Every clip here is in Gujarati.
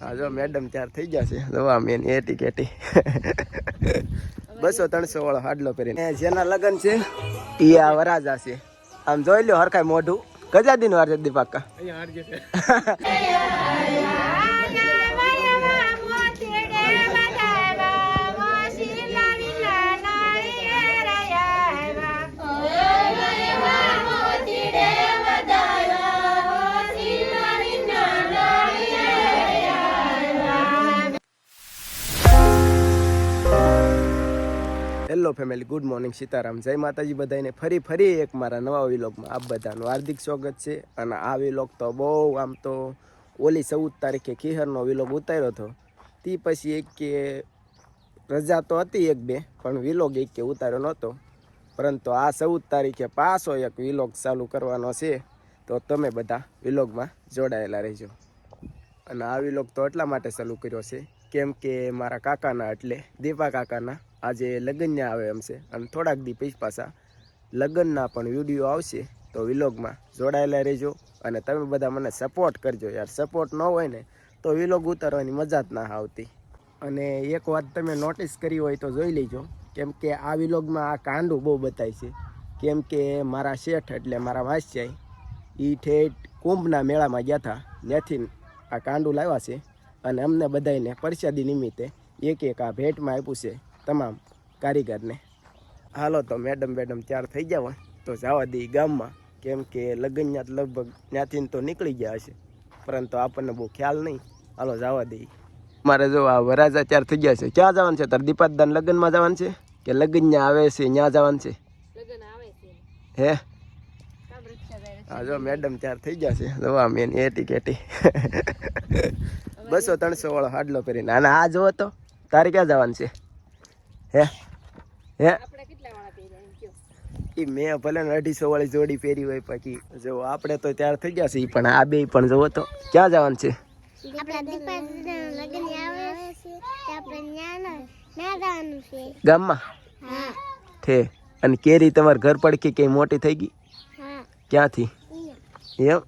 હા જો મેડમ તૈયાર થઈ ગયા છે. જોવા મેન એટી કેટી 200-300 વાળો હાડલો પહેરીને જેના લગન છે એ આ વરાજા છે. આમ જોઈ લ્યો હરખાય મોઢું. ગજા દિન વાર છે દીપાકા hello family, good morning, Sitaram, જય માતાજી બધાને. ફરી એક મારા નવા વિલોગમાં આપ બધાનું હાર્દિક સ્વાગત છે. અને આ વિલોગ તો બહુ આમ તો ઓલી 14 તારીખે ખીહરનો વિલોગ ઉતાર્યો હતો. તે પછી એક કે રજા તો હતી 1-2, પણ વિલોગ એક કે ઉતાર્યો નહોતો. પરંતુ આ 14 તારીખે પાછો એક વિલોગ ચાલુ કરવાનો છે. તો તમે બધા વિલોગમાં જોડાયેલા રહેજો. અને આ વિલોગ તો એટલા માટે ચાલુ કર્યો છે કેમ કે મારા કાકાના એટલે દીપા કાકાના આજે લગ્નના આવે એમ છે. અને થોડાક દી પછી પાછા લગ્નના પણ વિડીયો આવશે. તો વિલોગમાં જોડાયેલા રહેજો. અને તમે બધા મને સપોર્ટ કરજો યાર. સપોર્ટ ન હોય ને તો વિલોગ ઉતારવાની મજા જ ના આવતી. અને એક વાત તમે નોટિસ કરી હોય તો જોઈ લેજો. કેમ કે આ વિલોગમાં આ કાંડું બહુ બતાય છે. કેમ કે મારા શેઠ એટલે મારા વાંસ્યાઈ એ ઠેઠ કુંભના મેળામાં ગયા હતા. ત્યાંથી આ કાંડું લાવ્યા છે. અને અમને બધાને પ્રસાદી નિમિત્તે એક આ ભેટમાં આપ્યું છે તમામ કારીગરને. હાલો તો મેડમ તૈયાર થઈ ગયા હોય તો જવા દઈએ ગામમાં. કેમ કે લગ્નના લગભગ ત્યાંથી તો નીકળી ગયા હશે, પરંતુ આપણને બહુ ખ્યાલ નહીં. હાલો જવા દઈએ. મારે જો આ વરાજા તૈયાર થઈ ગયા છે. ક્યાં જવાનું છે તાર દીપાદાન? લગ્નમાં જવાનું છે કે લગ્ન આવે છે ત્યાં જવાનું છે? હે હા જો મેડમ તૈયાર થઈ ગયા છે. જોવા મેન એટી કેટી 200-300 વાળો હાડલો પહેરીને. અને આ જોવો તો તારે ક્યાં જવાનું છે? હે એ મેં ભલે 250 વાળી જોડી પહેરી હોય, પછી જો આપણે તો તૈયાર થઈ ગયા છે. પણ આ બે પણ જોવો તો ક્યાં જવાનું છે? ગામમાં થે. અને કેરી તમારે ઘર પડખી કઈ મોટી થઈ ગઈ? ક્યાંથી? એમ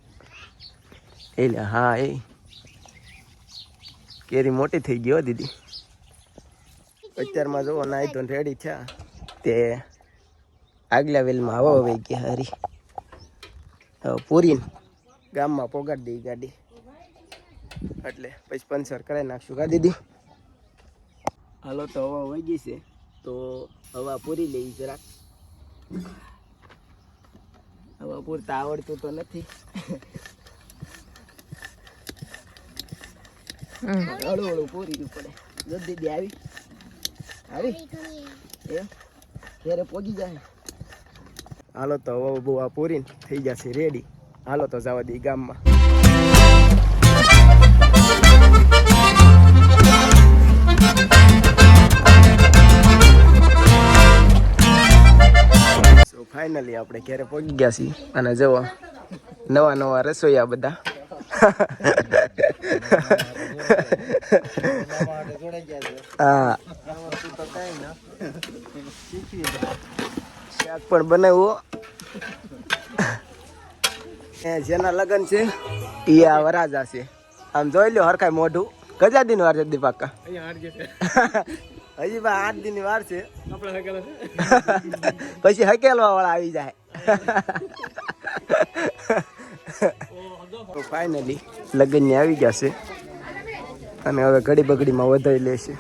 એટલે હા, એ કેરી મોટી થઈ ગઈ હો દીદી. અત્યારમાં જોવો નાઈ તો રેડી થયા તે આગલા વેલમાં આવો હવે કે હારી પૂરી ગામમાં પોગાડી દઈ ગાડી. એટલે પછી પંચર કરાવી નાખશું કા દીદી? હાલો તો હવા વહી ગઈ છે તો હવા પૂરી લઈ જરાક. હવા પૂરતા આવડતું તો નથી. હળવું પૂરી પડે. જો દીદી આવી એમ ઘરે પોગી જાય. હાલો તો હવે બહુ આ પૂરી થઈ જશે રેડી. હાલો તો જવા દઈએ ગામમાં. ફાઇનલી આપણે ઘરે પહોંચી ગયા છીએ. અને જુઓ નવા રસોઈયા બધા. હા શાક પણ બનાવ્યું. જેના લગન છે એ આ વરાજા છે. આમ જોઈ લ્યો હરખાય મોઢું. ગજા દિન વાર છે દીપાકા? હજી બા 8 દિન વાર છે. પછી હકેલવા વાળા આવી જાય. તો ફાઇનલી લગ્નની આવી ગયા છે. અને હવે ઘડી બગડીમાં વધારી લેશે.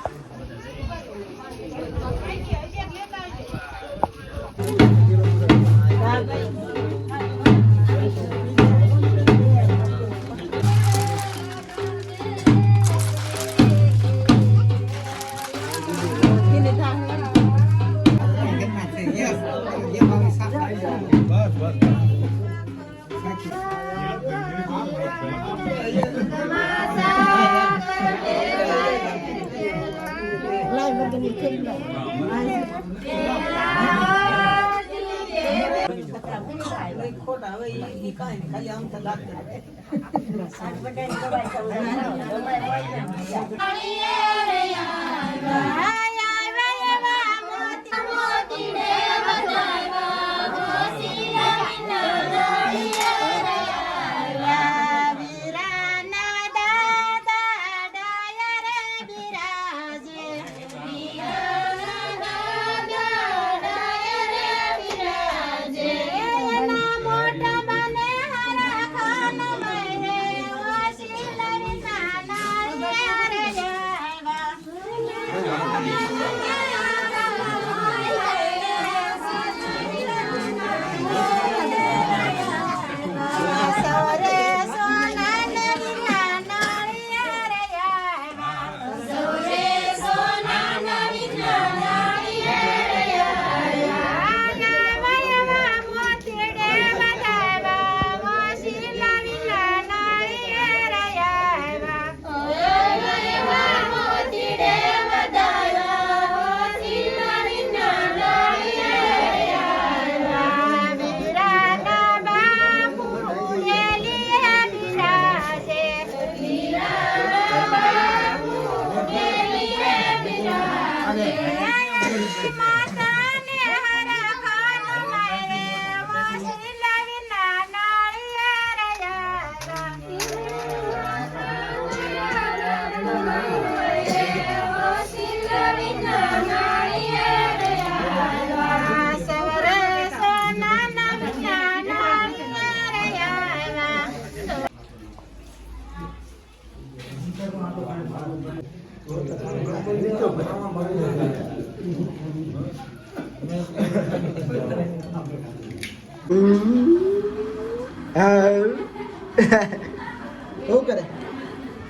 શું કરે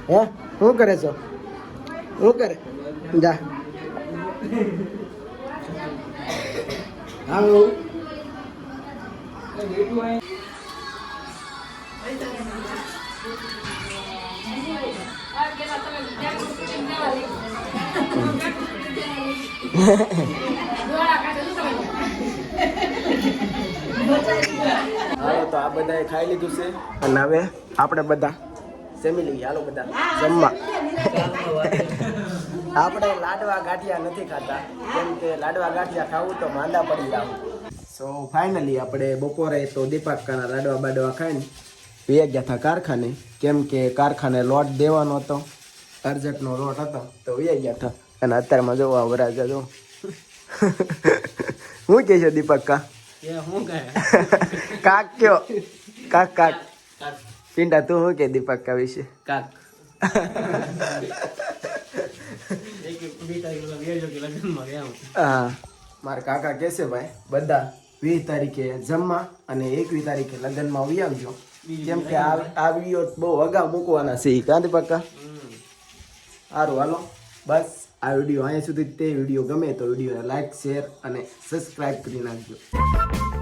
હે શું કરે છો શું કરે જા હાલો હાલો તો આ બધાએ ખાઈ લીધું છે અને હવે આપણે બધા ફેમિલી હાલો બધા જમવા આપણે લાડવા ગાંઠિયા નથી ખાતા કેમ કે લાડવા ગાંઠિયા ખાવું તો માંદા પડી જાવ સો ફાઇનલી આપણે બપોરે તો દીપાકાના લાડવા બાડવા ખાઈને પી ગયા હતા કારખાને કેમ કે કારખાને લોટ દેવાનો હતો અર્જન્ટનો લોટ હતો તો વી ગયા હતા અને અત્યારમાં જોવા વરાજા જો શું કહે છે દીપક કાક કયો કાક પિંડા તું શું કે દીપક કા વિશે કાક હા મારા કાકા કહેશે ભાઈ બધા 20 તારીખે જમવા અને 21 તારીખે લગ્નમાં આવી આવજો કેમ કે આ વિડીયો બહુ અગાઉ મૂકવાના છે કાં દીપક સારું હાલો બસ આ વિડીયો અહીંયા સુધી તે વિડીયો ગમે તો વિડીયોને લાઈક શેર અને સબસ્ક્રાઈબ કરી નાખજો